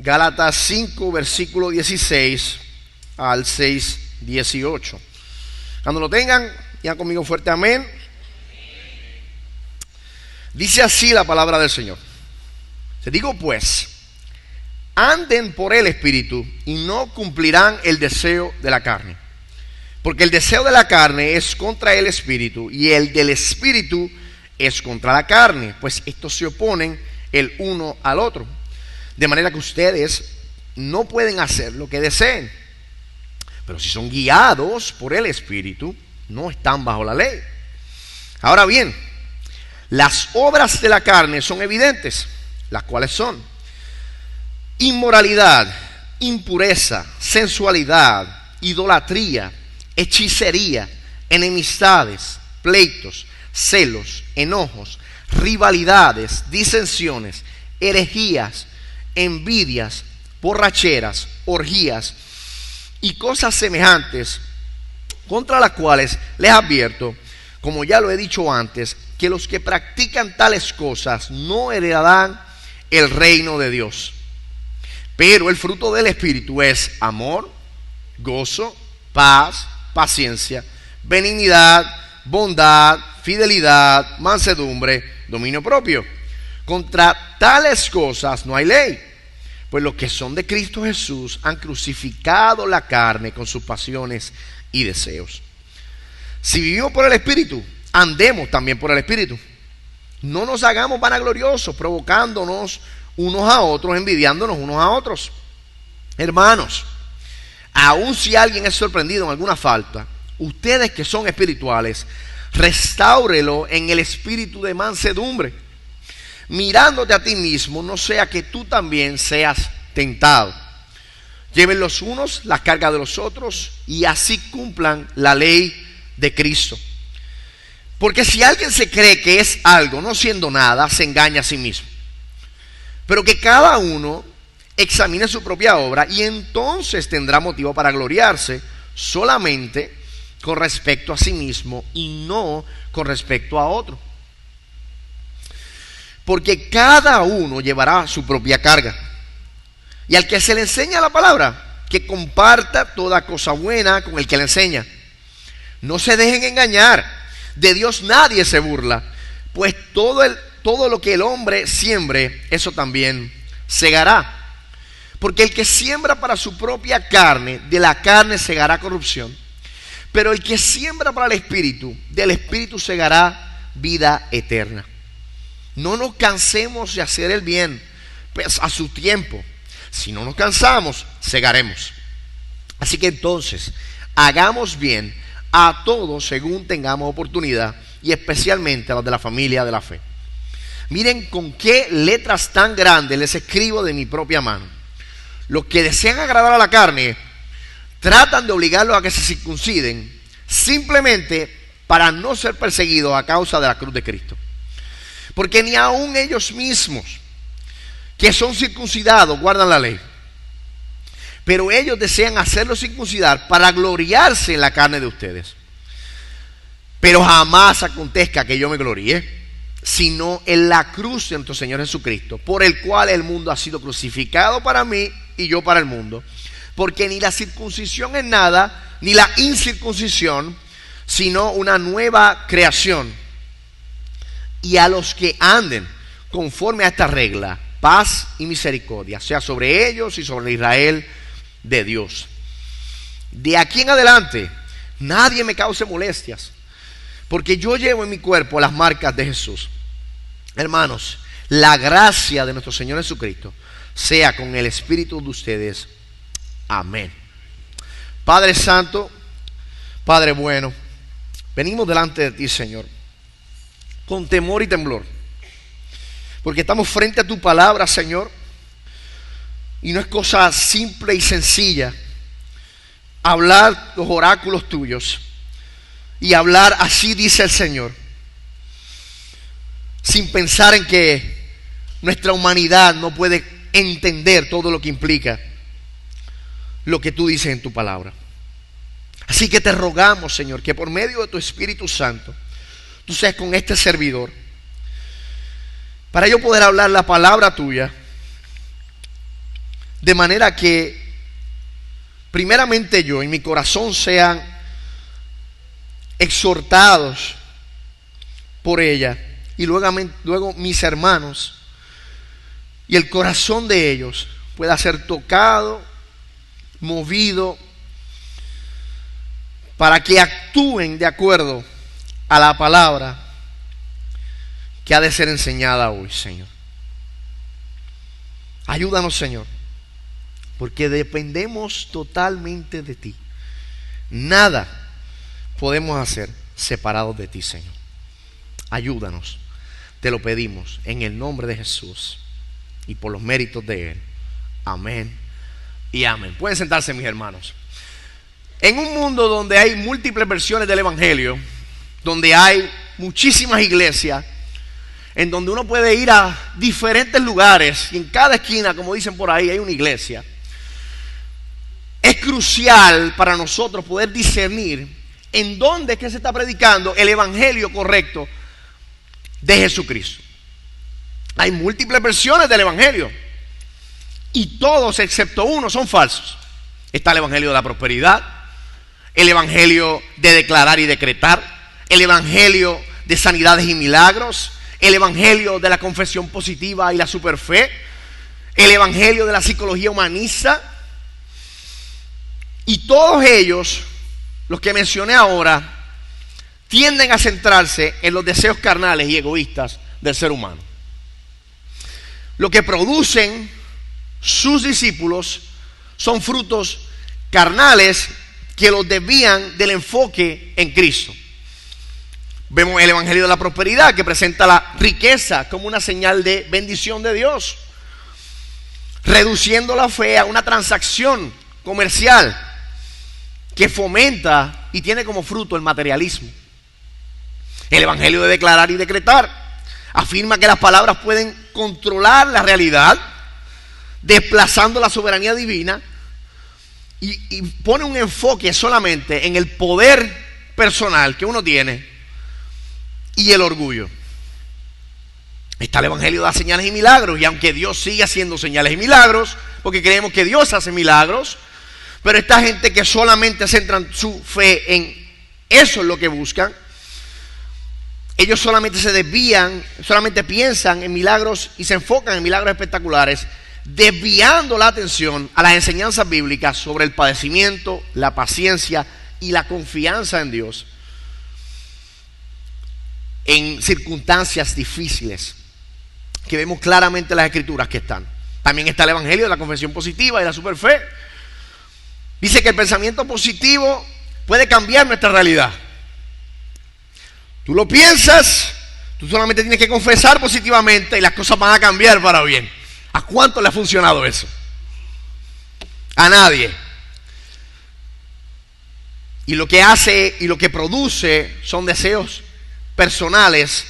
Gálatas 5, versículo 16 al 6, 18. Cuando lo tengan, digan conmigo fuerte amén. Dice así la palabra del Señor. Te digo pues, anden por el Espíritu y no cumplirán el deseo de la carne. Porque el deseo de la carne es contra el Espíritu y el del Espíritu es contra la carne, pues estos se oponen el uno al otro. De manera que ustedes no pueden hacer lo que deseen. Pero si son guiados por el Espíritu, no están bajo la ley. Ahora bien, las obras de la carne son evidentes, las cuales son inmoralidad, impureza, sensualidad, idolatría, hechicería, enemistades, pleitos, celos, enojos, rivalidades, disensiones, herejías, envidias, borracheras, orgías y cosas semejantes, contra las cuales les advierto, como ya lo he dicho antes, que los que practican tales cosas no heredarán el reino de Dios. Pero el fruto del Espíritu es amor, gozo, paz, paciencia, benignidad, bondad, fidelidad, mansedumbre, dominio propio. Contra tales cosas no hay ley, pues los que son de Cristo Jesús han crucificado la carne con sus pasiones y deseos. Si vivimos por el Espíritu, andemos también por el Espíritu. No nos hagamos vanagloriosos, provocándonos unos a otros, envidiándonos unos a otros. Hermanos, aun si alguien es sorprendido en alguna falta, ustedes que son espirituales, restáurelo en el espíritu de mansedumbre, mirándote a ti mismo, no sea que tú también seas tentado. Lleven los unos las cargas de los otros y así cumplan la ley de Cristo. Porque si alguien se cree que es algo no siendo nada, se engaña a sí mismo. Pero que cada uno examine su propia obra y entonces tendrá motivo para gloriarse solamente con respecto a sí mismo y no con respecto a otro. Porque cada uno llevará su propia carga. Y al que se le enseña la palabra, que comparta toda cosa buena con el que le enseña. No se dejen engañar, de Dios nadie se burla, pues todo lo que el hombre siembre, eso también segará. Porque el que siembra para su propia carne, de la carne segará corrupción. Pero el que siembra para el Espíritu, del Espíritu segará vida eterna. No nos cansemos de hacer el bien, pues a su tiempo. Si no nos cansamos, segaremos. Así que entonces, hagamos bien a todos según tengamos oportunidad, y especialmente a los de la familia de la fe. Miren con qué letras tan grandes les escribo de mi propia mano. Los que desean agradar a la carne tratan de obligarlos a que se circunciden simplemente para no ser perseguidos a causa de la cruz de Cristo. Porque ni aun ellos mismos que son circuncidados guardan la ley. Pero ellos desean hacerlos circuncidar para gloriarse en la carne de ustedes. Pero jamás acontezca que yo me gloríe, sino en la cruz de nuestro Señor Jesucristo, por el cual el mundo ha sido crucificado para mí y yo para el mundo. Porque ni la circuncisión es nada, ni la incircuncisión, sino una nueva creación. Y a los que anden conforme a esta regla, paz y misericordia, sea sobre ellos y sobre Israel de Dios. De aquí en adelante, nadie me cause molestias, porque yo llevo en mi cuerpo las marcas de Jesús. Hermanos, la gracia de nuestro Señor Jesucristo sea con el espíritu de ustedes. Amén. Padre Santo, Padre bueno, venimos delante de ti, Señor, con temor y temblor, porque estamos frente a tu palabra, Señor, y no es cosa simple y sencilla hablar los oráculos tuyos y hablar así dice el Señor, sin pensar en que nuestra humanidad no puede entender todo lo que implica lo que tú dices en tu palabra. Así que te rogamos, Señor, que por medio de tu Espíritu Santo tú seas con este servidor, para yo poder hablar la palabra tuya de manera que primeramente yo en mi corazón sean exhortados por ella, y luego mis hermanos, y el corazón de ellos pueda ser tocado, movido, para que actúen de acuerdo a la palabra que ha de ser enseñada hoy, Señor. Ayúdanos, Señor, porque dependemos totalmente de ti. Nada podemos hacer separados de ti, Señor. Ayúdanos, te lo pedimos en el nombre de Jesús y por los méritos de Él. Amén y amén. Pueden sentarse, mis hermanos. En un mundo donde hay múltiples versiones del Evangelio, donde hay muchísimas iglesias, en donde uno puede ir a diferentes lugares y en cada esquina, como dicen por ahí, hay una iglesia, es crucial para nosotros poder discernir en dónde es que se está predicando el Evangelio correcto de Jesucristo. Hay múltiples versiones del Evangelio y todos excepto uno son falsos. Está el Evangelio de la prosperidad, el Evangelio de declarar y decretar, el Evangelio de sanidades y milagros, el Evangelio de la confesión positiva y la superfe, el Evangelio de la psicología humanista. Y todos ellos, los que mencioné ahora, tienden a centrarse en los deseos carnales y egoístas del ser humano. Lo que producen sus discípulos son frutos carnales que los desvían del enfoque en Cristo. Vemos el Evangelio de la prosperidad, que presenta la riqueza como una señal de bendición de Dios, reduciendo la fe a una transacción comercial que fomenta y tiene como fruto el materialismo. El Evangelio de declarar y decretar afirma que las palabras pueden controlar la realidad, desplazando la soberanía divina, y pone un enfoque solamente en el poder personal que uno tiene y el orgullo. Está el Evangelio de las señales y milagros, y aunque Dios sigue haciendo señales y milagros, porque creemos que Dios hace milagros, pero esta gente que solamente centran su fe en eso, es lo que buscan, ellos solamente se desvían, solamente piensan en milagros y se enfocan en milagros espectaculares, desviando la atención a las enseñanzas bíblicas sobre el padecimiento, la paciencia y la confianza en Dios en circunstancias difíciles, que vemos claramente en las escrituras que están. También está el Evangelio de la confesión positiva y la superfe. Dice que el pensamiento positivo puede cambiar nuestra realidad. Tú lo piensas, tú solamente tienes que confesar positivamente y las cosas van a cambiar para bien. ¿A cuánto le ha funcionado eso? A nadie. Y lo que hace y lo que produce son deseos personales,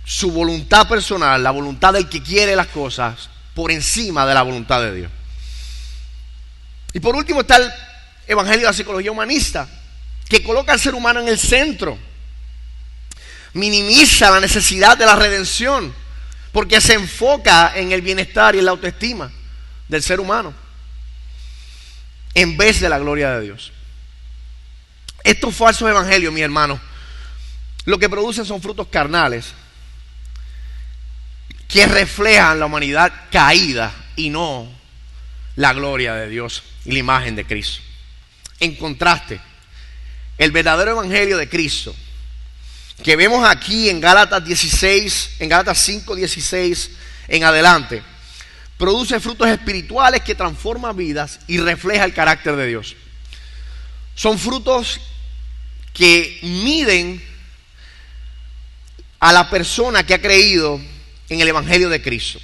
su voluntad personal, la voluntad del que quiere las cosas por encima de la voluntad de Dios. Y por último está el Evangelio de la psicología humanista, que coloca al ser humano en el centro, minimiza la necesidad de la redención, porque se enfoca en el bienestar y en la autoestima del ser humano en vez de la gloria de Dios. Estos falsos evangelios, mis hermanos, lo que producen son frutos carnales que reflejan la humanidad caída y no la gloria de Dios y la imagen de Cristo. En contraste, el verdadero evangelio de Cristo, que vemos aquí en Gálatas 16, en Gálatas 5, 16 en adelante, produce frutos espirituales que transforman vidas y refleja el carácter de Dios. Son frutos que miden a la persona que ha creído en el evangelio de Cristo.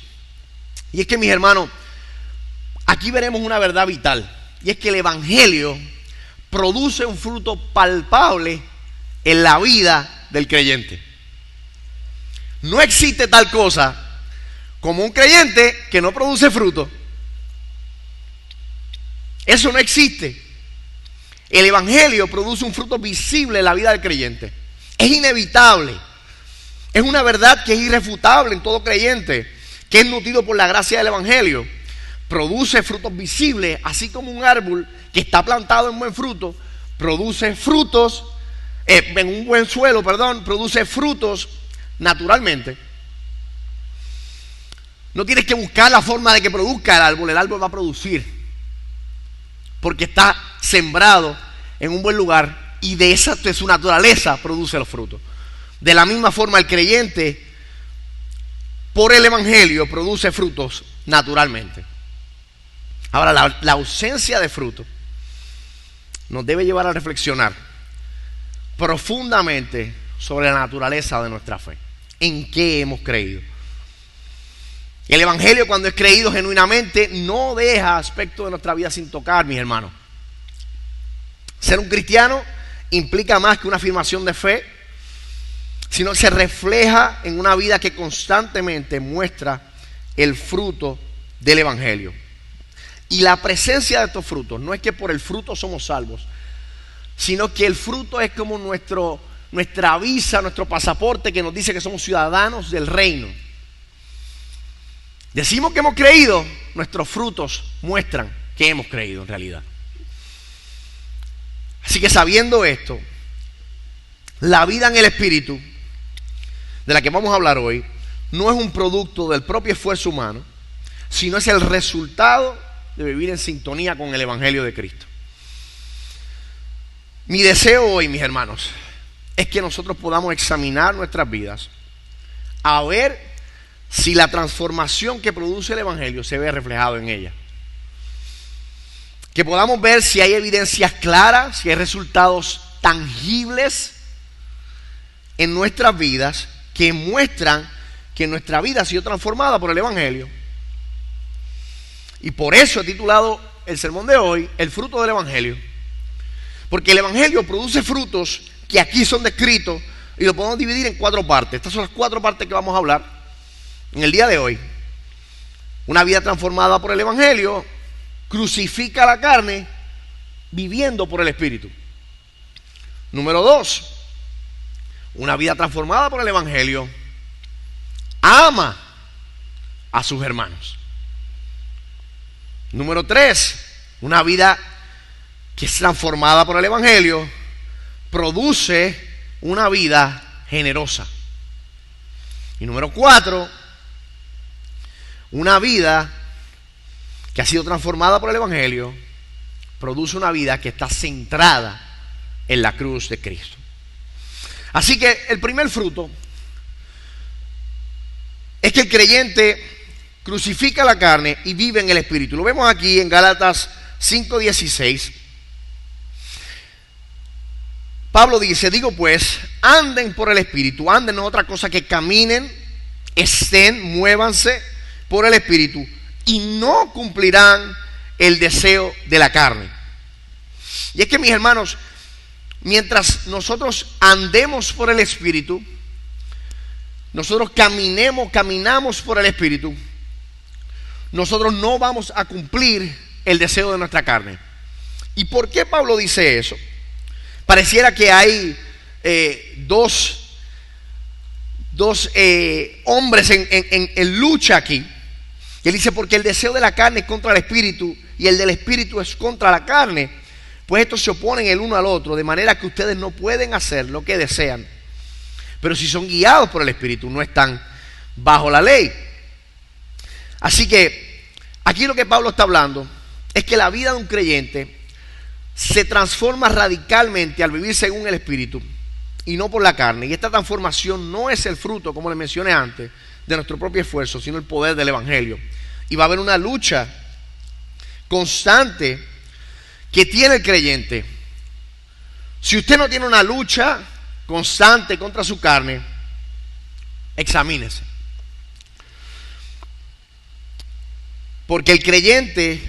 Y es que, mis hermanos, aquí veremos una verdad vital, y es que el evangelio produce un fruto palpable en la vida del creyente. No existe tal cosa como un creyente que no produce fruto. Eso no existe. El evangelio produce un fruto visible en la vida del creyente. Es inevitable. Es una verdad que es irrefutable en todo creyente, que es nutrido por la gracia del Evangelio, produce frutos visibles, así como un árbol que está plantado en buen fruto, produce frutos, en un buen suelo, produce frutos naturalmente. No tienes que buscar la forma de que produzca el árbol va a producir, porque está sembrado en un buen lugar y de su naturaleza produce los frutos. De la misma forma, el creyente, por el Evangelio, produce frutos naturalmente. Ahora, la ausencia de fruto nos debe llevar a reflexionar profundamente sobre la naturaleza de nuestra fe. ¿En qué hemos creído? El Evangelio, cuando es creído genuinamente, no deja aspectos de nuestra vida sin tocar, mis hermanos. Ser un cristiano implica más que una afirmación de fe, sino que se refleja en una vida que constantemente muestra el fruto del Evangelio. Y la presencia de estos frutos no es que por el fruto somos salvos, sino que el fruto es como nuestra visa, nuestro pasaporte que nos dice que somos ciudadanos del reino. Decimos que hemos creído, nuestros frutos muestran que hemos creído en realidad. Así que sabiendo esto, la vida en el Espíritu, de la que vamos a hablar hoy, no es un producto del propio esfuerzo humano, sino es el resultado de vivir en sintonía con el Evangelio de Cristo. Mi deseo hoy, mis hermanos, es que nosotros podamos examinar nuestras vidas a ver si la transformación que produce el Evangelio se ve reflejado en ella. Que podamos ver si hay evidencias claras, si hay resultados tangibles en nuestras vidas que muestran que nuestra vida ha sido transformada por el Evangelio. Y por eso he titulado el sermón de hoy, El fruto del Evangelio. Porque el Evangelio produce frutos que aquí son descritos y lo podemos dividir en 4 partes. Estas son las 4 partes que vamos a hablar en el día de hoy. Una vida transformada por el Evangelio crucifica la carne viviendo por el Espíritu. Número 2, una vida transformada por el Evangelio ama a sus hermanos. Número 3, una vida que es transformada por el Evangelio produce una vida generosa. Y número 4, una vida que ha sido transformada por el Evangelio produce una vida que está centrada en la cruz de Cristo. Así que el primer fruto es que el creyente crucifica la carne y vive en el Espíritu. Lo vemos aquí en Gálatas 5:16. Pablo dice, digo pues, anden por el Espíritu. Anden no es otra cosa que caminen, estén, muévanse por el Espíritu y no cumplirán el deseo de la carne. Y es que, mis hermanos, mientras nosotros andemos por el Espíritu, nosotros caminamos por el Espíritu, nosotros no vamos a cumplir el deseo de nuestra carne. ¿Y por qué Pablo dice eso? Pareciera que hay dos hombres en lucha aquí. Y él dice, porque el deseo de la carne es contra el Espíritu y el del Espíritu es contra la carne. Pues estos se oponen el uno al otro, de manera que ustedes no pueden hacer lo que desean. Pero si son guiados por el Espíritu, no están bajo la ley. Así que aquí lo que Pablo está hablando es que la vida de un creyente se transforma radicalmente al vivir según el Espíritu y no por la carne. Y esta transformación no es el fruto, como les mencioné antes, de nuestro propio esfuerzo, sino el poder del Evangelio. Y va a haber una lucha constante que tiene el creyente. Si usted no tiene una lucha constante contra su carne, examínese. Porque el creyente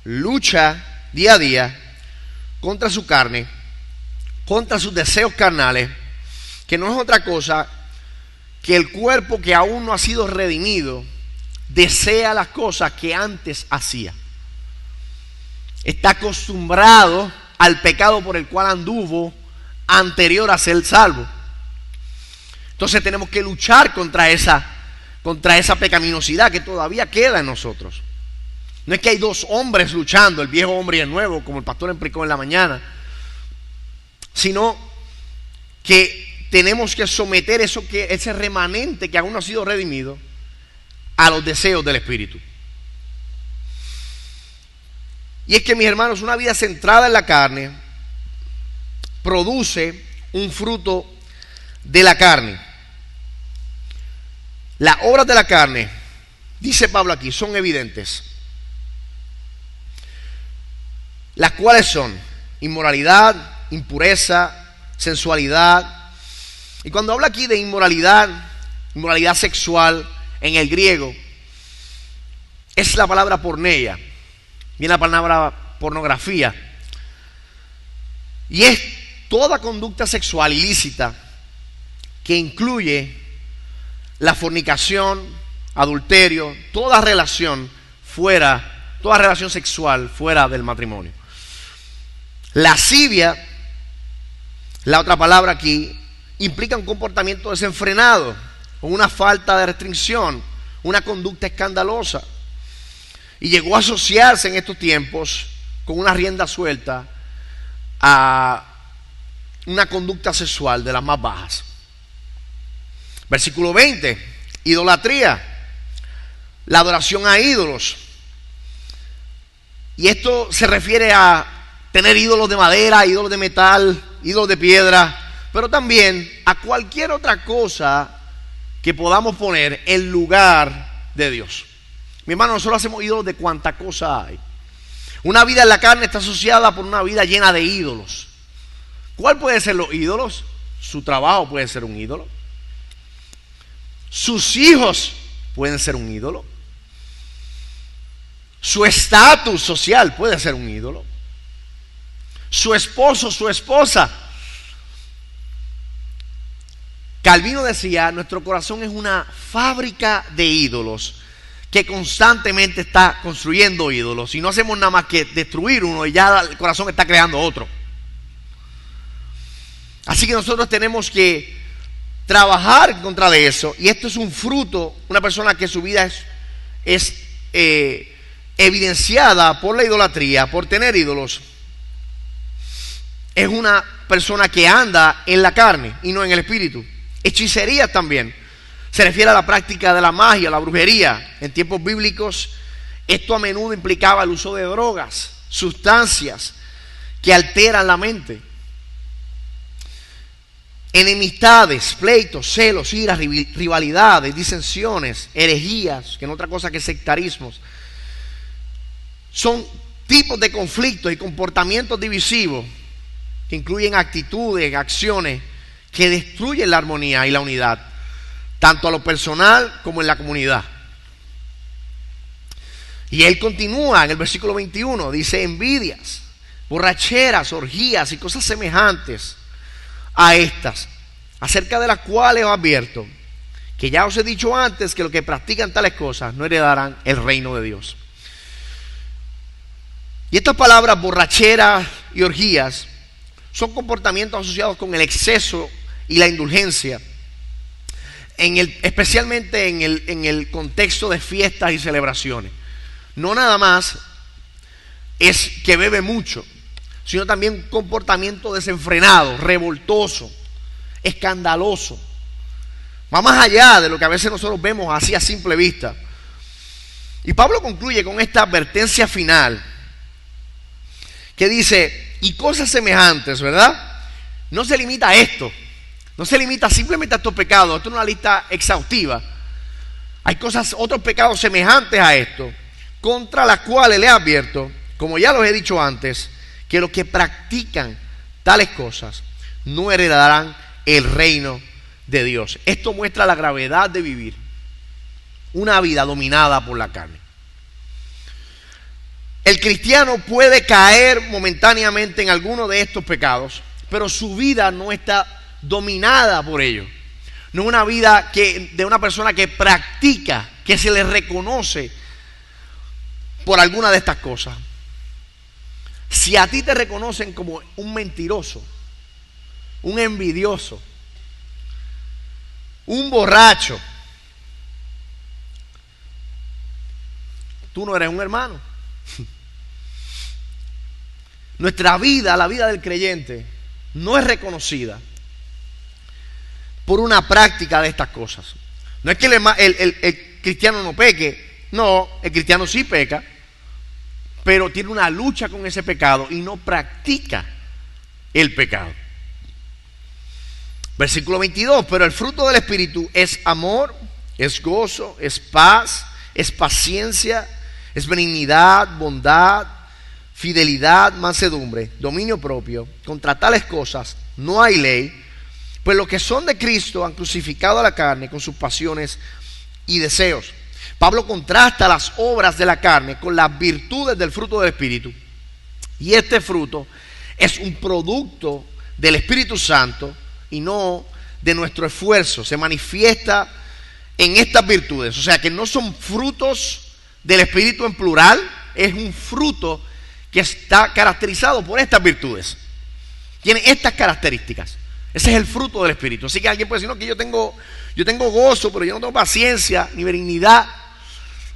lucha día a día contra su carne, contra sus deseos carnales, que no es otra cosa que el cuerpo que aún no ha sido redimido desea las cosas que antes hacía. Está acostumbrado al pecado por el cual anduvo anterior a ser salvo. Entonces tenemos que luchar contra esa contra esa pecaminosidad que todavía queda en nosotros. No es que hay dos hombres luchando, el viejo hombre y el nuevo, como el pastor explicó en la mañana, sino que tenemos que someter ese remanente que aún no ha sido redimido a los deseos del Espíritu. Y es que, mis hermanos, una vida centrada en la carne produce un fruto de la carne. Las obras de la carne, dice Pablo aquí, son evidentes. Las cuales son inmoralidad, impureza, sensualidad. Y cuando habla aquí de inmoralidad sexual, en el griego, es la palabra porneia, viene la palabra pornografía. Y es toda conducta sexual ilícita que incluye la fornicación, adulterio, toda relación sexual fuera del matrimonio. Lascivia, la otra palabra aquí, implica un comportamiento desenfrenado, con una falta de restricción, una conducta escandalosa. Y llegó a asociarse en estos tiempos con una rienda suelta a una conducta sexual de las más bajas. Versículo 20, idolatría, la adoración a ídolos. Y esto se refiere a tener ídolos de madera, ídolos de metal, ídolos de piedra, pero también a cualquier otra cosa que podamos poner en lugar de Dios. Mi hermano, nosotros hacemos ídolos de cuanta cosa hay. Una vida en la carne está asociada por una vida llena de ídolos. ¿Cuál puede ser los ídolos? Su trabajo puede ser un ídolo. Sus hijos pueden ser un ídolo. Su estatus social puede ser un ídolo. Su esposo, su esposa. Calvino decía, nuestro corazón es una fábrica de ídolos que constantemente está construyendo ídolos, y no hacemos nada más que destruir uno y ya el corazón está creando otro. Así que nosotros tenemos que trabajar en contra de eso, y esto es un fruto. Una persona que su vida es evidenciada por la idolatría, por tener ídolos, es una persona que anda en la carne y no en el espíritu. Hechicería también se refiere a la práctica de la magia, la brujería. En tiempos bíblicos esto a menudo implicaba el uso de drogas, sustancias que alteran la mente. Enemistades, pleitos, celos, iras, rivalidades, disensiones, herejías, que no es otra cosa que sectarismos, son tipos de conflictos y comportamientos divisivos que incluyen actitudes, acciones que destruyen la armonía y la unidad, tanto a lo personal como en la comunidad. Y él continúa en el versículo 21, dice: envidias, borracheras, orgías y cosas semejantes a estas, acerca de las cuales os advierto, que ya os he dicho antes que los que practican tales cosas no heredarán el reino de Dios. Y estas palabras, borracheras y orgías, son comportamientos asociados con el exceso y la indulgencia, especialmente en el contexto de fiestas y celebraciones. No nada más es que bebe mucho, sino también un comportamiento desenfrenado, revoltoso, escandaloso. Va más allá de lo que a veces nosotros vemos así a simple vista. Y Pablo concluye con esta advertencia final que dice: y cosas semejantes, ¿verdad? No se limita a esto, no se limita simplemente a estos pecados. Esto no es una lista exhaustiva. Hay otros pecados semejantes a esto, contra las cuales le advierto, como ya los he dicho antes, que los que practican tales cosas no heredarán el reino de Dios. Esto muestra la gravedad de vivir una vida dominada por la carne. El cristiano puede caer momentáneamente en alguno de estos pecados, pero su vida no está dominada por ello. No es una vida de una persona que practica, que se le reconoce por alguna de estas cosas. Si a ti te reconocen como un mentiroso, un envidioso, un borracho, tú no eres un hermano. Nuestra vida, la vida del creyente, no es reconocida por una práctica de estas cosas. No es que el cristiano no peque, no, el cristiano sí peca, pero tiene una lucha con ese pecado y no practica el pecado. Versículo 22, pero el fruto del Espíritu es amor, es gozo, es paz, es paciencia, es benignidad, bondad, fidelidad, mansedumbre, dominio propio. Contra tales cosas no hay ley, pues los que son de Cristo han crucificado a la carne con sus pasiones y deseos. Pablo contrasta las obras de la carne con las virtudes del fruto del Espíritu. Y este fruto es un producto del Espíritu Santo y no de nuestro esfuerzo. Se manifiesta en estas virtudes. O sea que no son frutos del Espíritu en plural, es un fruto que está caracterizado por estas virtudes. Tiene estas características. Ese es el fruto del Espíritu. Así que alguien puede decir, no, que yo tengo gozo, pero yo no tengo paciencia ni benignidad.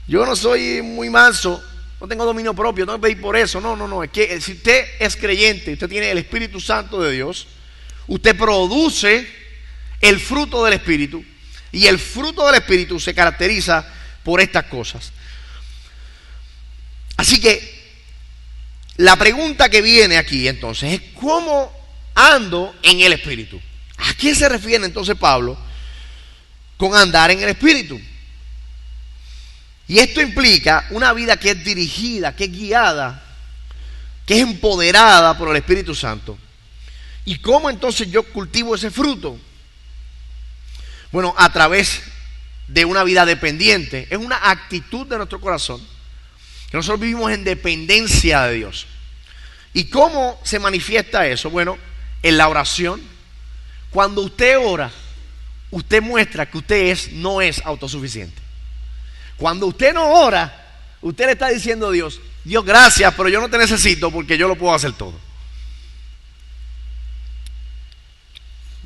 Yo no soy muy manso, no tengo dominio propio, tengo que pedir por eso. No, es que si usted es creyente, usted tiene el Espíritu Santo de Dios, usted produce el fruto del Espíritu, y el fruto del Espíritu se caracteriza por estas cosas. Así que la pregunta que viene aquí entonces es, ¿cómo ando en el Espíritu? ¿A qué se refiere entonces Pablo con andar en el Espíritu? Y esto implica una vida que es dirigida, que es guiada, que es empoderada por el Espíritu Santo. ¿Y cómo entonces yo cultivo ese fruto? Bueno, a través de una vida dependiente. Es una actitud de nuestro corazón, que nosotros vivimos en dependencia de Dios. ¿Y cómo se manifiesta eso? Bueno, en la oración. Cuando usted ora, usted muestra que usted no es autosuficiente. Cuando usted no ora, usted le está diciendo a Dios, Dios, gracias, pero yo no te necesito porque yo lo puedo hacer todo.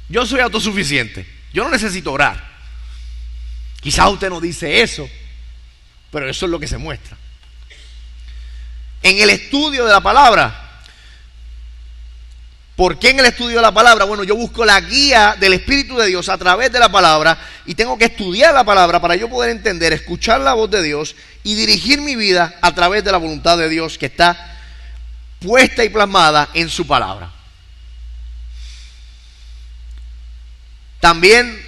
Yo soy autosuficiente, yo no necesito orar. Quizás usted no dice eso, pero eso es lo que se muestra. En el estudio de la palabra, ¿por qué en el estudio de la palabra? Bueno, yo busco la guía del Espíritu de Dios a través de la palabra y tengo que estudiar la palabra para yo poder entender, escuchar la voz de Dios y dirigir mi vida a través de la voluntad de Dios que está puesta y plasmada en su palabra. También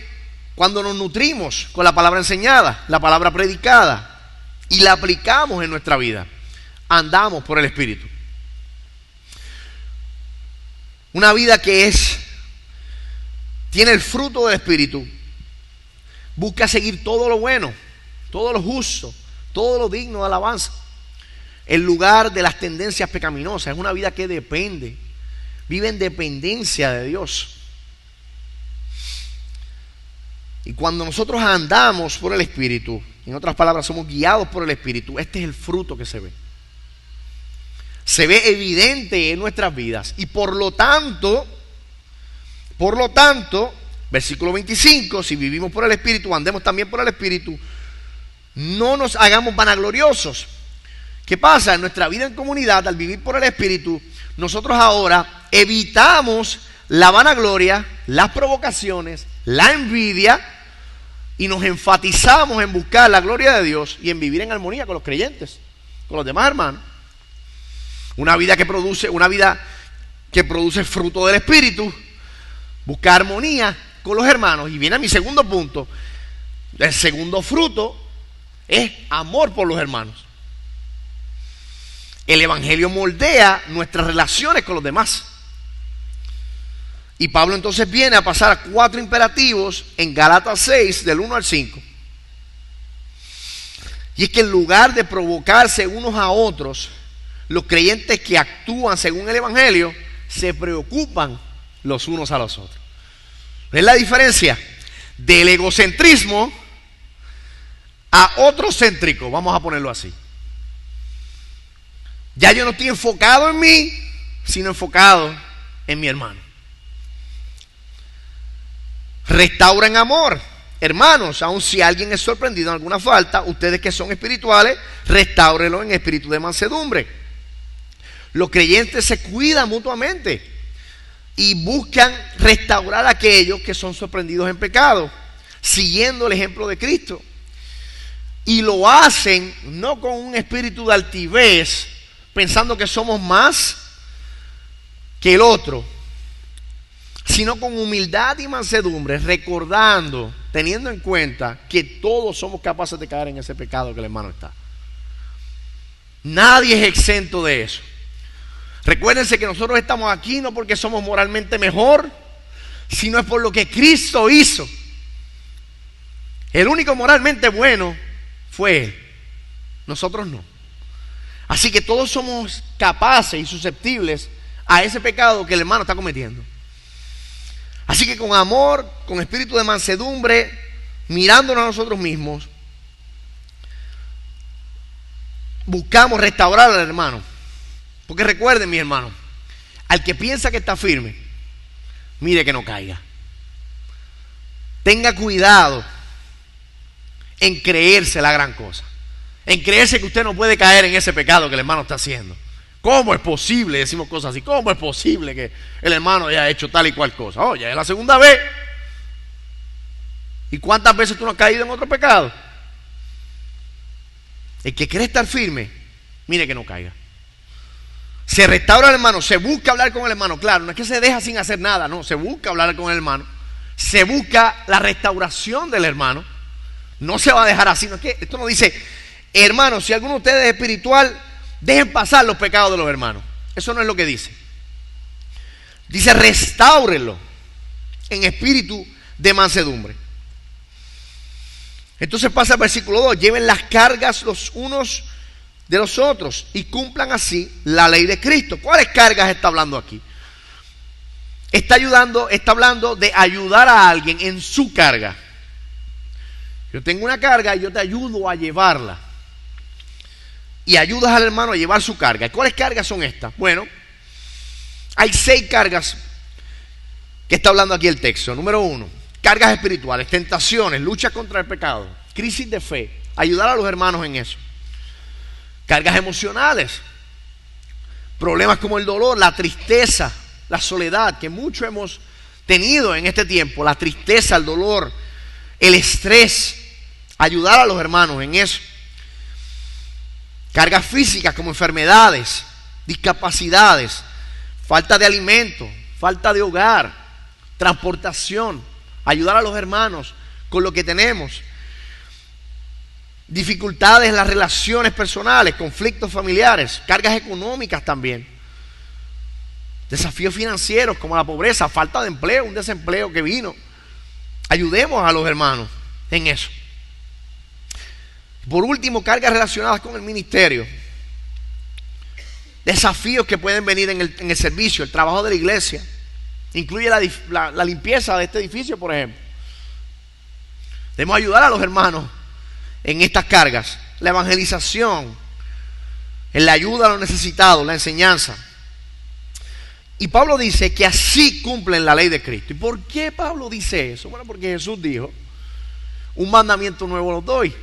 cuando nos nutrimos con la palabra enseñada, la palabra predicada y la aplicamos en nuestra vida, andamos por el Espíritu. Una vida que tiene el fruto del Espíritu, busca seguir todo lo bueno, todo lo justo, todo lo digno de alabanza, en lugar de las tendencias pecaminosas. Es una vida que depende, vive en dependencia de Dios. Y cuando nosotros andamos por el Espíritu, en otras palabras, somos guiados por el Espíritu, este es el fruto que se ve. Se ve evidente en nuestras vidas. Y por lo tanto, versículo 25, si vivimos por el Espíritu, andemos también por el Espíritu, no nos hagamos vanagloriosos. ¿Qué pasa? En nuestra vida en comunidad, al vivir por el Espíritu, nosotros ahora evitamos la vanagloria, las provocaciones, la envidia, y nos enfatizamos en buscar la gloria de Dios y en vivir en armonía con los creyentes, con los demás hermanos. Una vida que produce fruto del Espíritu, busca armonía con los hermanos. Y viene a mi segundo punto. El segundo fruto es amor por los hermanos. El Evangelio moldea nuestras relaciones con los demás. Y Pablo entonces viene a pasar a 4 imperativos en Gálatas 6, del 1 al 5. Y es que en lugar de provocarse unos a otros, los creyentes que actúan según el Evangelio se preocupan los unos a los otros. ¿Ves la diferencia? Del egocentrismo a otrocéntrico, vamos a ponerlo así. Ya yo no estoy enfocado en mí, sino enfocado en mi hermano. Restaura en amor Hermanos, aun si alguien es sorprendido en alguna falta, ustedes que son espirituales, restáurenlo en espíritu de mansedumbre. Los creyentes se cuidan mutuamente y buscan restaurar a aquellos que son sorprendidos en pecado, siguiendo el ejemplo de Cristo. Y lo hacen no con un espíritu de altivez, pensando que somos más que el otro, sino con humildad y mansedumbre, recordando, teniendo en cuenta que todos somos capaces de caer en ese pecado que el hermano está. Nadie es exento de eso. Recuérdense que nosotros estamos aquí no porque somos moralmente mejor, sino es por lo que Cristo hizo. El único moralmente bueno fue Él, nosotros no. Así que todos somos capaces y susceptibles a ese pecado que el hermano está cometiendo. Así que con amor, con espíritu de mansedumbre, mirándonos a nosotros mismos, buscamos restaurar al hermano. Porque recuerden, mi hermano, al que piensa que está firme, mire que no caiga. Tenga cuidado en creerse la gran cosa, en creerse que usted no puede caer en ese pecado que el hermano está haciendo. ¿Cómo es posible? Decimos cosas así. ¿Cómo es posible que el hermano haya hecho tal y cual cosa? Oh, ya es la segunda vez. ¿Y cuántas veces tú no has caído en otro pecado? El que cree estar firme, mire que no caiga. Se restaura al hermano, se busca hablar con el hermano. Claro, no es que se deja sin hacer nada, no, se busca hablar con el hermano. Se busca la restauración del hermano. No se va a dejar así. No es que esto no dice, hermanos, si alguno de ustedes es espiritual, dejen pasar los pecados de los hermanos. Eso no es lo que dice. Dice, restáurenlo en espíritu de mansedumbre. Entonces pasa al versículo 2. Lleven las cargas los unos de los otros y cumplan así la ley de Cristo. ¿Cuáles cargas está hablando aquí? Está hablando de ayudar a alguien en su carga. Yo tengo una carga y yo te ayudo a llevarla. Y ayudas al hermano a llevar su carga. ¿Cuáles cargas son estas? Bueno, hay 6 cargas que está hablando aquí el texto. Número 1, cargas espirituales, tentaciones, lucha contra el pecado, crisis de fe, ayudar a los hermanos en eso. Cargas emocionales, problemas como el dolor, la tristeza, la soledad, que mucho hemos tenido en este tiempo, la tristeza, el dolor, el estrés, ayudar a los hermanos en eso. Cargas físicas como enfermedades, discapacidades, falta de alimento, falta de hogar, transportación, ayudar a los hermanos con lo que tenemos. Dificultades en las relaciones personales, conflictos familiares, cargas económicas también. Desafíos financieros como la pobreza, falta de empleo, un desempleo que vino. Ayudemos a los hermanos en eso. Por último, cargas relacionadas con el ministerio. Desafíos que pueden venir en el servicio, el trabajo de la iglesia. Incluye la limpieza de este edificio, por ejemplo. Debemos ayudar a los hermanos en estas cargas. La evangelización, en la ayuda a los necesitados, la enseñanza. Y Pablo dice que así cumplen la ley de Cristo. ¿Y por qué Pablo dice eso? Bueno, porque Jesús dijo, un mandamiento nuevo os doy,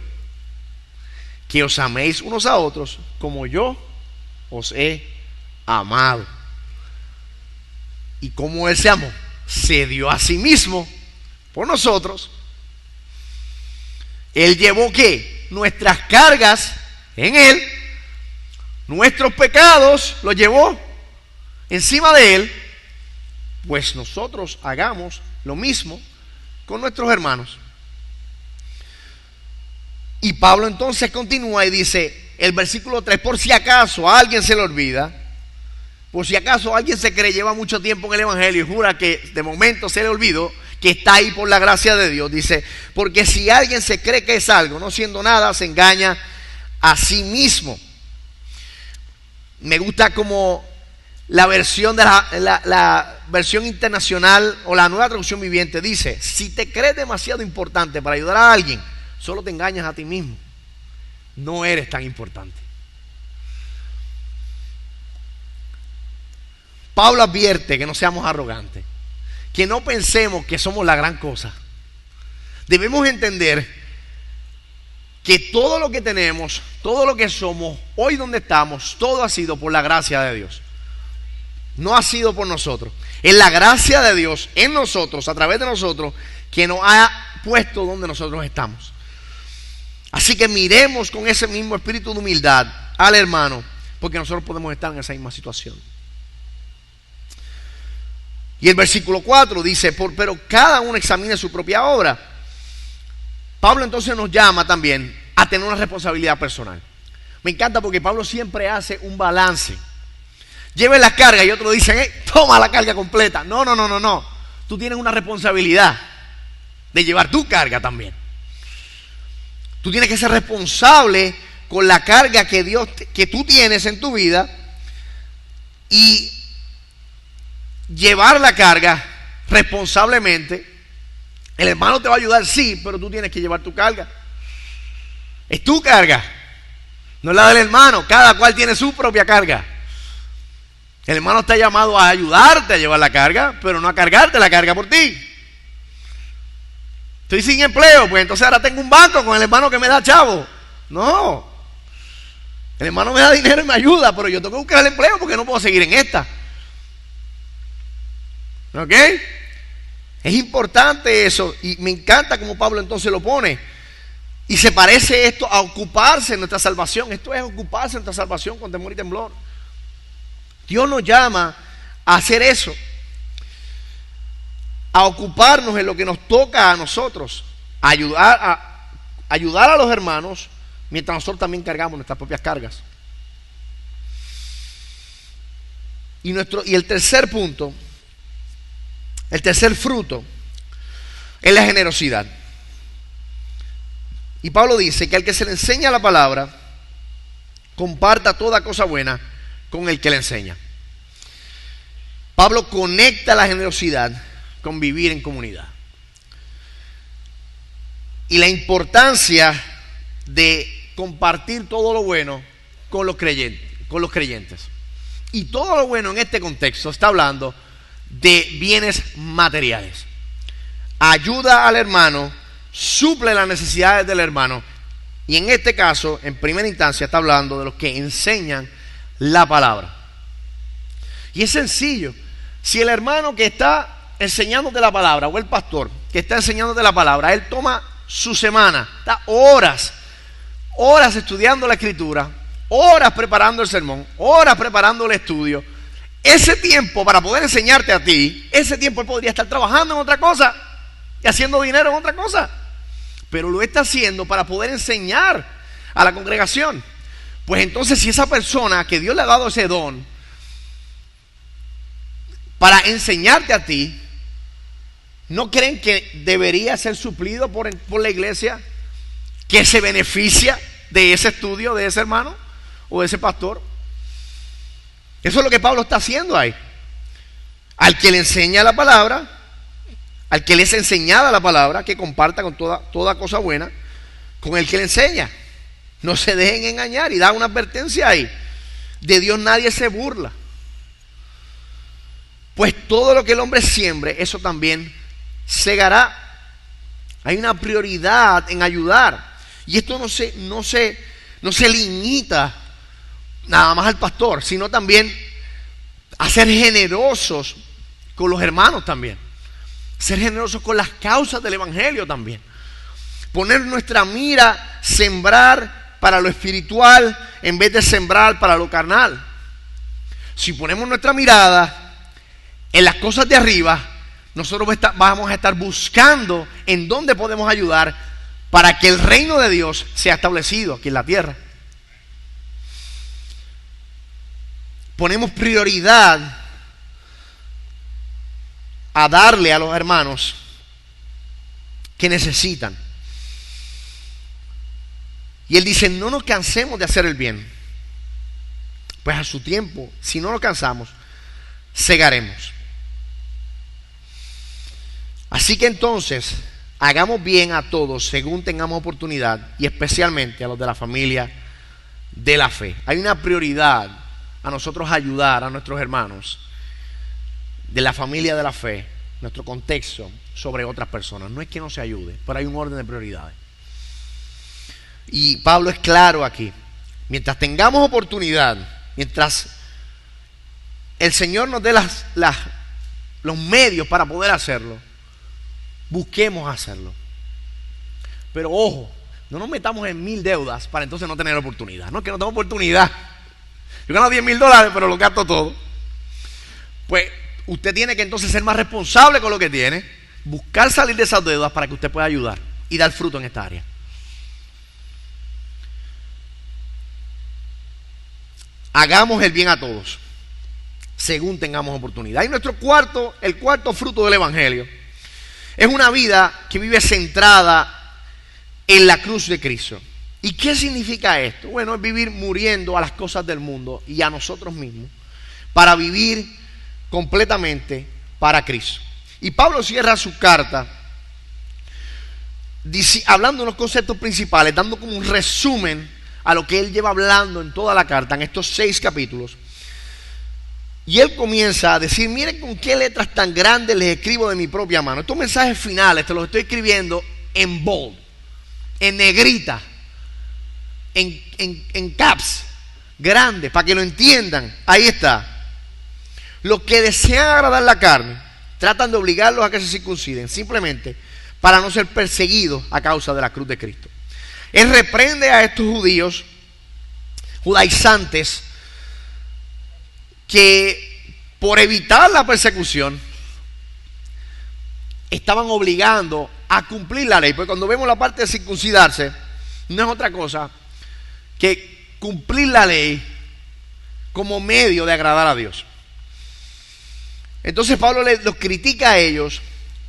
que os améis unos a otros como yo os he amado. Y como Él se amó, se dio a sí mismo por nosotros. Él llevó ¿qué? Nuestras cargas en Él, nuestros pecados los llevó encima de Él. Pues nosotros hagamos lo mismo con nuestros hermanos. Y Pablo entonces continúa y dice, el versículo 3, por si acaso a alguien se le olvida, por si acaso alguien se cree, lleva mucho tiempo en el evangelio y jura que de momento se le olvidó que está ahí por la gracia de Dios, dice, porque si alguien se cree que es algo, no siendo nada, se engaña a sí mismo. Me gusta como la versión de la versión internacional o la nueva traducción viviente dice, si te crees demasiado importante para ayudar a alguien, solo te engañas a ti mismo. No eres tan importante. Pablo advierte que no seamos arrogantes, que no pensemos que somos la gran cosa. Debemos entender que todo lo que tenemos, todo lo que somos, hoy donde estamos, todo ha sido por la gracia de Dios. No ha sido por nosotros. Es la gracia de Dios en nosotros, a través de nosotros, que nos ha puesto donde nosotros estamos. Así que miremos con ese mismo espíritu de humildad al hermano, porque nosotros podemos estar en esa misma situación. Y el versículo 4 dice, pero cada uno examine su propia obra. Pablo entonces nos llama también a tener una responsabilidad personal. Me encanta porque Pablo siempre hace un balance. Lleve la carga y otros dicen, toma la carga completa. No. Tú tienes una responsabilidad de llevar tu carga también. Tú tienes que ser responsable con la carga que tú tienes en tu vida y llevar la carga responsablemente. El hermano te va a ayudar, sí, pero tú tienes que llevar tu carga. Es tu carga, no es la del hermano. Cada cual tiene su propia carga. El hermano está llamado a ayudarte a llevar la carga, pero no a cargarte la carga por ti. Estoy sin empleo, pues entonces ahora tengo un banco con el hermano que me da chavo. No. El hermano me da dinero y me ayuda, pero yo tengo que buscar el empleo porque no puedo seguir en esta. ¿Ok? Es importante eso, y me encanta como Pablo entonces lo pone. Y se parece esto a ocuparse de nuestra salvación. Esto es ocuparse de nuestra salvación con temor y temblor. Dios nos llama a hacer eso, a ocuparnos en lo que nos toca a nosotros, a ayudar a los hermanos, mientras nosotros también cargamos nuestras propias cargas. Y el tercer punto, el tercer fruto, es la generosidad. Y Pablo dice que al que se le enseña la palabra, comparta toda cosa buena con el que le enseña. Pablo conecta la generosidad con vivir en comunidad. Y la importancia de compartir todo lo bueno con los creyentes. Y todo lo bueno en este contexto está hablando de bienes materiales. Ayuda al hermano, suple las necesidades del hermano. Y en este caso, en primera instancia, está hablando de los que enseñan la palabra. Y es sencillo. Si el hermano que está enseñándote la palabra, o el pastor que está enseñándote la palabra, él toma su semana, está horas estudiando la escritura, horas preparando el sermón, horas preparando el estudio, ese tiempo para poder enseñarte a ti, ese tiempo él podría estar trabajando en otra cosa y haciendo dinero en otra cosa, pero lo está haciendo para poder enseñar a la congregación. Pues entonces, si esa persona que Dios le ha dado ese don para enseñarte a ti, ¿no creen que debería ser suplido por la iglesia que se beneficia de ese estudio de ese hermano o de ese pastor? Eso es lo que Pablo está haciendo ahí. Al que le enseña la palabra, al que le es enseñada la palabra, que comparta con toda cosa buena con el que le enseña. No se dejen engañar, y da una advertencia ahí. De Dios nadie se burla. Pues todo lo que el hombre siembre, eso también segará. Hay una prioridad en ayudar. Y esto no se limita nada más al pastor, sino también a ser generosos con los hermanos también. Ser generosos con las causas del evangelio también. Poner nuestra mira, sembrar para lo espiritual en vez de sembrar para lo carnal. Si ponemos nuestra mirada en las cosas de arriba, nosotros vamos a estar buscando en dónde podemos ayudar para que el reino de Dios sea establecido aquí en la tierra. Ponemos prioridad a darle a los hermanos que necesitan. Y él dice, no nos cansemos de hacer el bien, pues a su tiempo, si no nos cansamos, segaremos. Así que entonces, hagamos bien a todos según tengamos oportunidad, y especialmente a los de la familia de la fe. Hay una prioridad a nosotros ayudar a nuestros hermanos de la familia de la fe nuestro contexto sobre otras personas. No es que no se ayude, pero hay un orden de prioridades. Y Pablo es claro aquí. Mientras tengamos oportunidad, mientras el Señor nos dé los medios para poder hacerlo, busquemos hacerlo. Pero ojo, no nos metamos en 1000 deudas para entonces no tener oportunidad. No, que no tengo oportunidad. Yo gano $10,000, pero lo gasto todo. Pues usted tiene que entonces ser más responsable con lo que tiene, buscar salir de esas deudas para que usted pueda ayudar y dar fruto en esta área. Hagamos el bien a todos, según tengamos oportunidad. Y el cuarto fruto del Evangelio es una vida que vive centrada en la cruz de Cristo. ¿Y qué significa esto? Bueno, es vivir muriendo a las cosas del mundo y a nosotros mismos para vivir completamente para Cristo. Y Pablo cierra su carta hablando de unos conceptos principales, dando como un resumen a lo que él lleva hablando en toda la carta, en estos 6 capítulos. Y él comienza a decir: miren con qué letras tan grandes les escribo de mi propia mano. Estos mensajes finales te los estoy escribiendo en bold, en negrita, en caps grandes, para que lo entiendan. Ahí está. Los que desean agradar la carne tratan de obligarlos a que se circunciden, simplemente para no ser perseguidos a causa de la cruz de Cristo. Él reprende a estos judíos judaizantes que, por evitar la persecución, estaban obligando a cumplir la ley. Porque cuando vemos la parte de circuncidarse, no es otra cosa que cumplir la ley como medio de agradar a Dios. Entonces Pablo los critica a ellos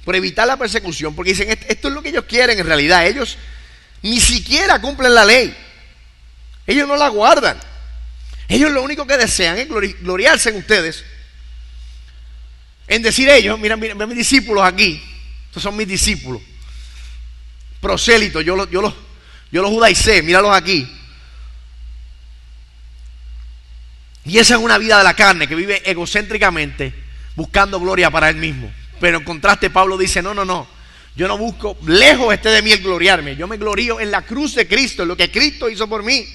por evitar la persecución, porque dicen: esto es lo que ellos quieren en realidad. Ellos ni siquiera cumplen la ley, ellos no la guardan. Ellos lo único que desean es gloriarse en ustedes, en decir ellos: mira mis discípulos aquí, estos son mis discípulos prosélitos, yo los judaicé, míralos aquí. Y esa es una vida de la carne que vive egocéntricamente, buscando gloria para él mismo. Pero en contraste, Pablo dice: no, yo no busco, lejos esté de mí el gloriarme. Yo me glorío en la cruz de Cristo, en lo que Cristo hizo por mí.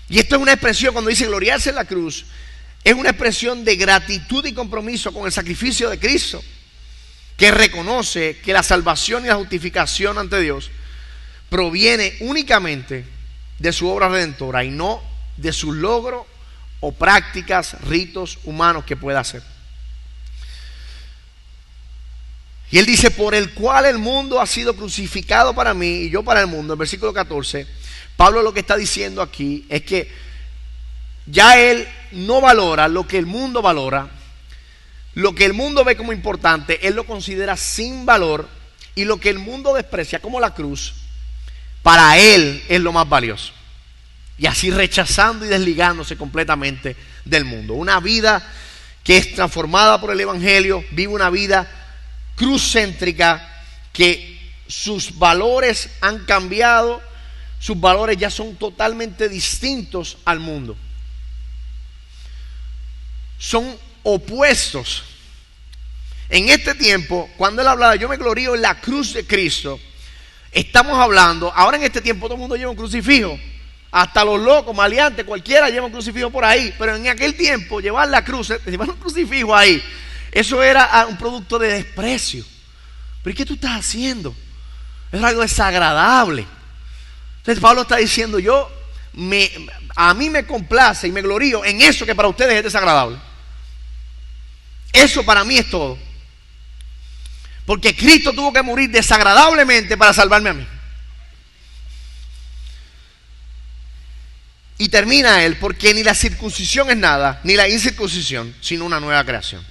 Y esto es una expresión, cuando dice gloriarse en la cruz, es una expresión de gratitud y compromiso con el sacrificio de Cristo, que reconoce que la salvación y la justificación ante Dios proviene únicamente de su obra redentora y no de su logro o prácticas, ritos humanos que pueda hacer. Y él dice: por el cual el mundo ha sido crucificado para mí y yo para el mundo. En versículo 14, Pablo lo que está diciendo aquí es que ya él no valora lo que el mundo valora. Lo que el mundo ve como importante, él lo considera sin valor. Y lo que el mundo desprecia como la cruz, para él es lo más valioso. Y así rechazando y desligándose completamente del mundo. Una vida que es transformada por el Evangelio, vive una vida cruzcéntrica, que sus valores han cambiado, sus valores ya son totalmente distintos al mundo. Son opuestos. En este tiempo, cuando él hablaba: yo me glorío en la cruz de Cristo, estamos hablando, ahora en este tiempo todo el mundo lleva un crucifijo. Hasta los locos, maleantes, cualquiera lleva un crucifijo por ahí. Pero en aquel tiempo, llevar la cruz, llevar un crucifijo ahí, eso era un producto de desprecio. ¿Pero qué tú estás haciendo? Es algo desagradable. Entonces Pablo está diciendo: a mí me complace y me glorío en eso que para ustedes es desagradable. Eso para mí es todo. Porque Cristo tuvo que morir desagradablemente para salvarme a mí. Y termina él: porque ni la circuncisión es nada, ni la incircuncisión, sino una nueva creación.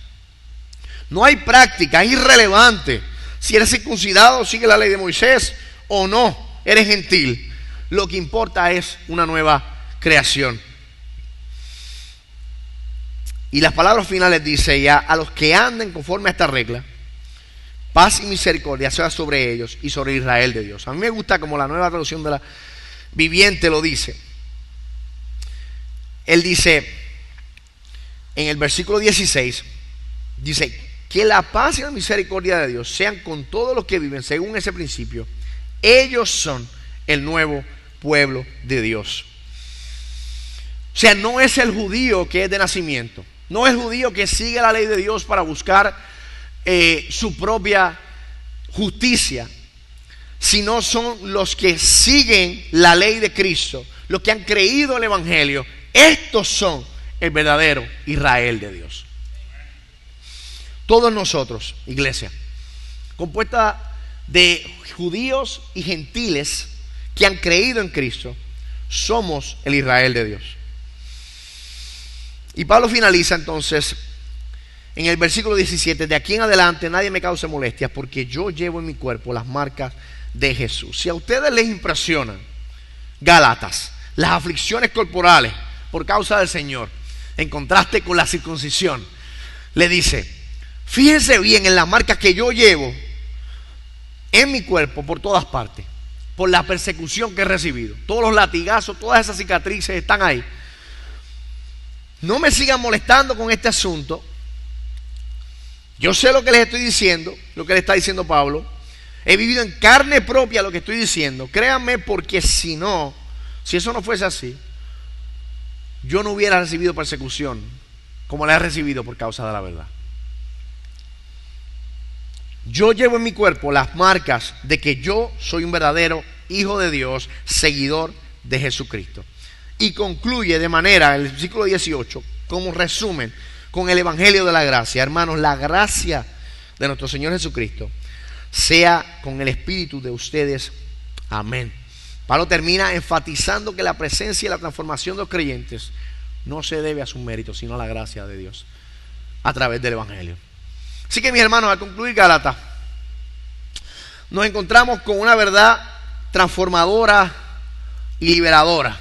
No hay práctica, es irrelevante si eres circuncidado, sigue la ley de Moisés, o no, eres gentil. Lo que importa es una nueva creación. Y las palabras finales dice ya: a los que anden conforme a esta regla, paz y misericordia sea sobre ellos y sobre Israel de Dios. A mí me gusta como la Nueva Traducción de la Viviente lo dice. Él dice en el versículo 16, dice: que la paz y la misericordia de Dios sean con todos los que viven según ese principio. Ellos son el nuevo pueblo de Dios. O sea, no es el judío que es de nacimiento, no es el judío que sigue la ley de Dios para buscar su propia justicia, sino son los que siguen la ley de Cristo, los que han creído el Evangelio. Estos son el verdadero Israel de Dios. Todos nosotros, iglesia, compuesta de judíos y gentiles que han creído en Cristo, somos el Israel de Dios. Y Pablo finaliza entonces en el versículo 17: de aquí en adelante nadie me cause molestias, porque yo llevo en mi cuerpo las marcas de Jesús. Si a ustedes les impresionan, Gálatas, las aflicciones corporales por causa del Señor, en contraste con la circuncisión, le dice: fíjense bien en las marcas que yo llevo en mi cuerpo por todas partes, por la persecución que he recibido. Todos los latigazos, todas esas cicatrices están ahí. No me sigan molestando con este asunto. Yo sé lo que les estoy diciendo, lo que le está diciendo Pablo. He vivido en carne propia lo que estoy diciendo. Créanme, porque si eso no fuese así, yo no hubiera recibido persecución como la he recibido por causa de la verdad. Yo llevo en mi cuerpo las marcas de que yo soy un verdadero hijo de Dios, seguidor de Jesucristo. Y concluye de manera, el versículo 18, como resumen, con el Evangelio de la gracia. Hermanos, la gracia de nuestro Señor Jesucristo sea con el espíritu de ustedes. Amén. Pablo termina enfatizando que la presencia y la transformación de los creyentes no se debe a su mérito, sino a la gracia de Dios a través del Evangelio. Así que, mis hermanos, al concluir Gálatas, nos encontramos con una verdad transformadora y liberadora.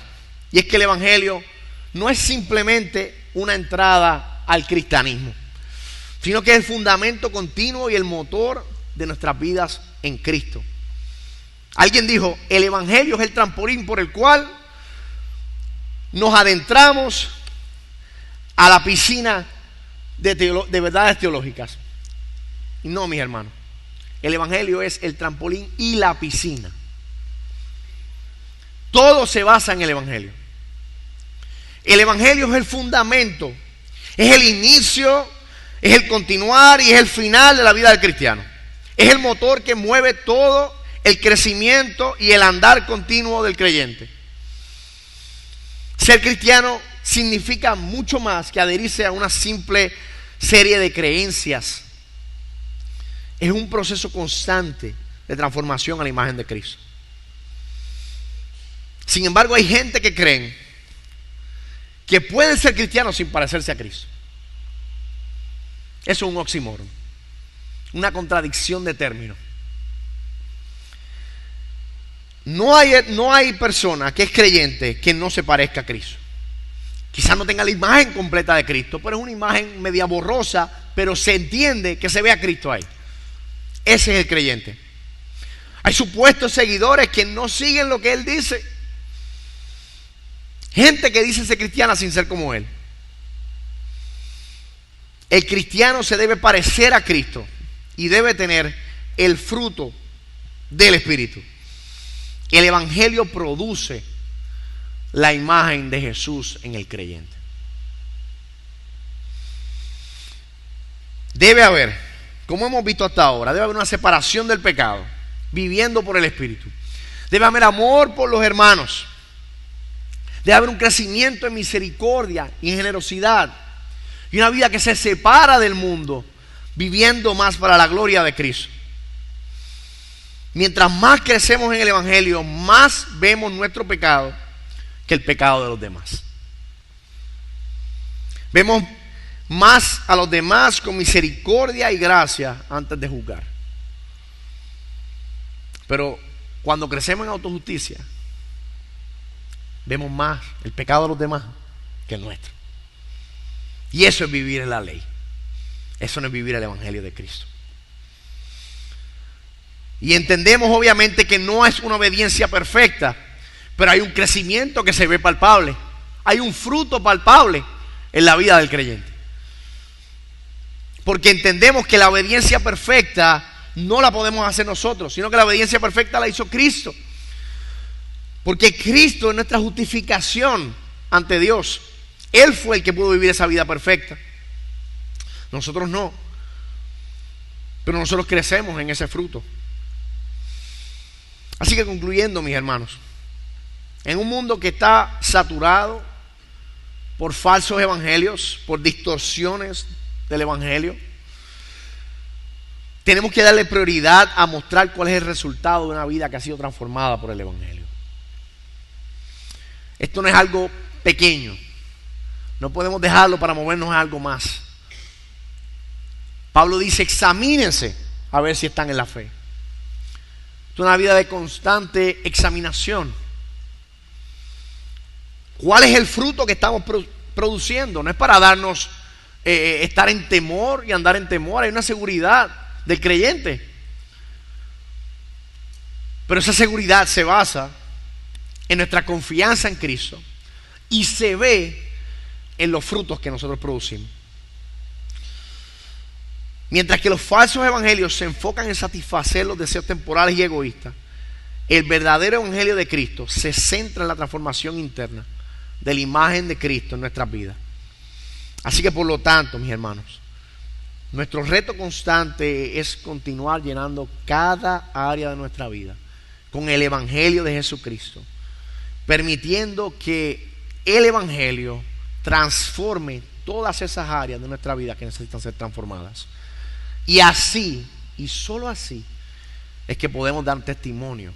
Y es que el Evangelio no es simplemente una entrada al cristianismo, sino que es el fundamento continuo y el motor de nuestras vidas en Cristo. Alguien dijo: el Evangelio es el trampolín por el cual nos adentramos a la piscina de verdades teológicas. Y no, mis hermanos, el Evangelio es el trampolín y la piscina. Todo se basa en el Evangelio. El Evangelio es el fundamento, es el inicio, es el continuar y es el final de la vida del cristiano. Es el motor que mueve todo el crecimiento y el andar continuo del creyente. Ser cristiano significa mucho más que adherirse a una simple serie de creencias. Es un proceso constante de transformación a la imagen de Cristo. Sin embargo, hay gente que creen que pueden ser cristianos sin parecerse a Cristo. Eso es un oxímoron, una contradicción de términos. No hay persona que es creyente que no se parezca a Cristo. Quizás no tenga la imagen completa de Cristo, pero es una imagen media borrosa, pero se entiende que se ve a Cristo ahí. Ese es el creyente. Hay supuestos seguidores que no siguen lo que Él dice. Gente que dice ser cristiana sin ser como Él. El cristiano se debe parecer a Cristo y debe tener el fruto del Espíritu. El Evangelio produce la imagen de Jesús en el creyente. Debe haber, como hemos visto hasta ahora, debe haber una separación del pecado, viviendo por el Espíritu. Debe haber amor por los hermanos. Debe haber un crecimiento en misericordia y en generosidad. Y una vida que se separa del mundo, viviendo más para la gloria de Cristo. Mientras más crecemos en el Evangelio, más vemos nuestro pecado que el pecado de los demás. Vemos más a los demás con misericordia y gracia antes de juzgar. Pero cuando crecemos en autojusticia, vemos más el pecado de los demás que el nuestro. Y eso es vivir en la ley. Eso no es vivir el Evangelio de Cristo. Y entendemos obviamente que no es una obediencia perfecta, pero hay un crecimiento que se ve palpable. Hay un fruto palpable en la vida del creyente. Porque entendemos que la obediencia perfecta no la podemos hacer nosotros, sino que la obediencia perfecta la hizo Cristo. Porque Cristo es nuestra justificación ante Dios. Él fue el que pudo vivir esa vida perfecta. Nosotros no. Pero nosotros crecemos en ese fruto. Así que concluyendo, mis hermanos, en un mundo que está saturado por falsos evangelios, por distorsiones del evangelio, tenemos que darle prioridad a mostrar cuál es el resultado de una vida que ha sido transformada por el evangelio. Esto no es algo pequeño. No podemos dejarlo para movernos a algo más. Pablo dice: examínense a ver si están en la fe. Es una vida de constante examinación. ¿Cuál es el fruto que estamos produciendo? No es para darnos estar en temor y andar en temor. Hay una seguridad del creyente, pero esa seguridad se basa en nuestra confianza en Cristo y se ve en los frutos que nosotros producimos. Mientras que los falsos evangelios se enfocan en satisfacer los deseos temporales y egoístas, el verdadero evangelio de Cristo se centra en la transformación interna de la imagen de Cristo en nuestras vidas. Así que por lo tanto, mis hermanos, nuestro reto constante es continuar llenando cada área de nuestra vida con el evangelio de Jesucristo, permitiendo que el evangelio transforme todas esas áreas de nuestra vida que necesitan ser transformadas. Y así, y solo así, es que podemos dar testimonio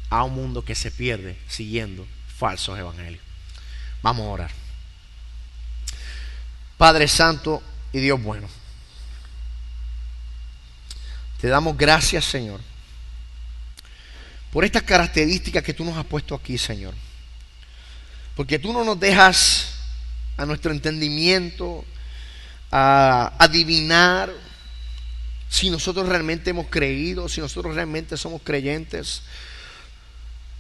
a un mundo que se pierde siguiendo falsos evangelios. Vamos a orar. Padre Santo y Dios bueno, te damos gracias, Señor, por estas características que tú nos has puesto aquí, Señor. Porque tú no nos dejas a nuestro entendimiento a adivinar si nosotros realmente hemos creído, si nosotros realmente somos creyentes.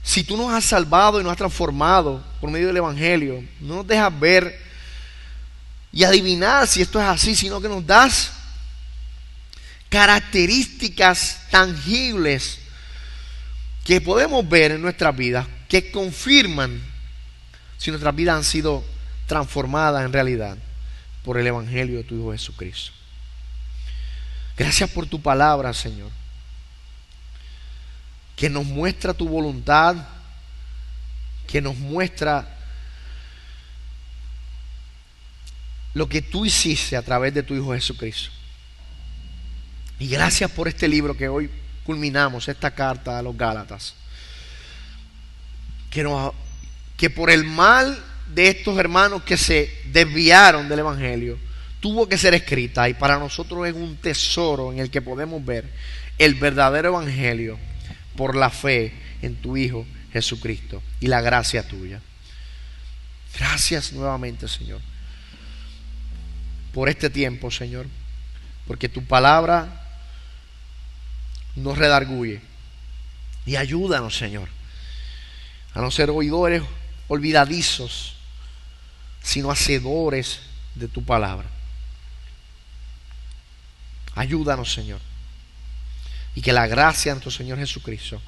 Si tú nos has salvado y nos has transformado por medio del evangelio, no nos dejas ver y adivinar si esto es así, sino que nos das características tangibles que podemos ver en nuestras vidas, que confirman si nuestras vidas han sido transformadas en realidad por el evangelio de tu Hijo Jesucristo. Gracias por tu palabra, Señor, que nos muestra tu voluntad, que nos muestra lo que tú hiciste a través de tu Hijo Jesucristo. Y gracias por este libro que hoy culminamos, esta carta a los Gálatas, que por el mal de estos hermanos que se desviaron del evangelio tuvo que ser escrita, y para nosotros es un tesoro en el que podemos ver el verdadero evangelio por la fe en tu Hijo Jesucristo y la gracia tuya. Gracias nuevamente, Señor, por este tiempo, Señor, porque tu palabra nos redarguye, y ayúdanos, Señor, a no ser oidores olvidadizos, sino hacedores de tu palabra. Ayúdanos, Señor, y que la gracia de nuestro Señor Jesucristo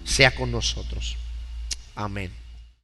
sea con nosotros. Amén.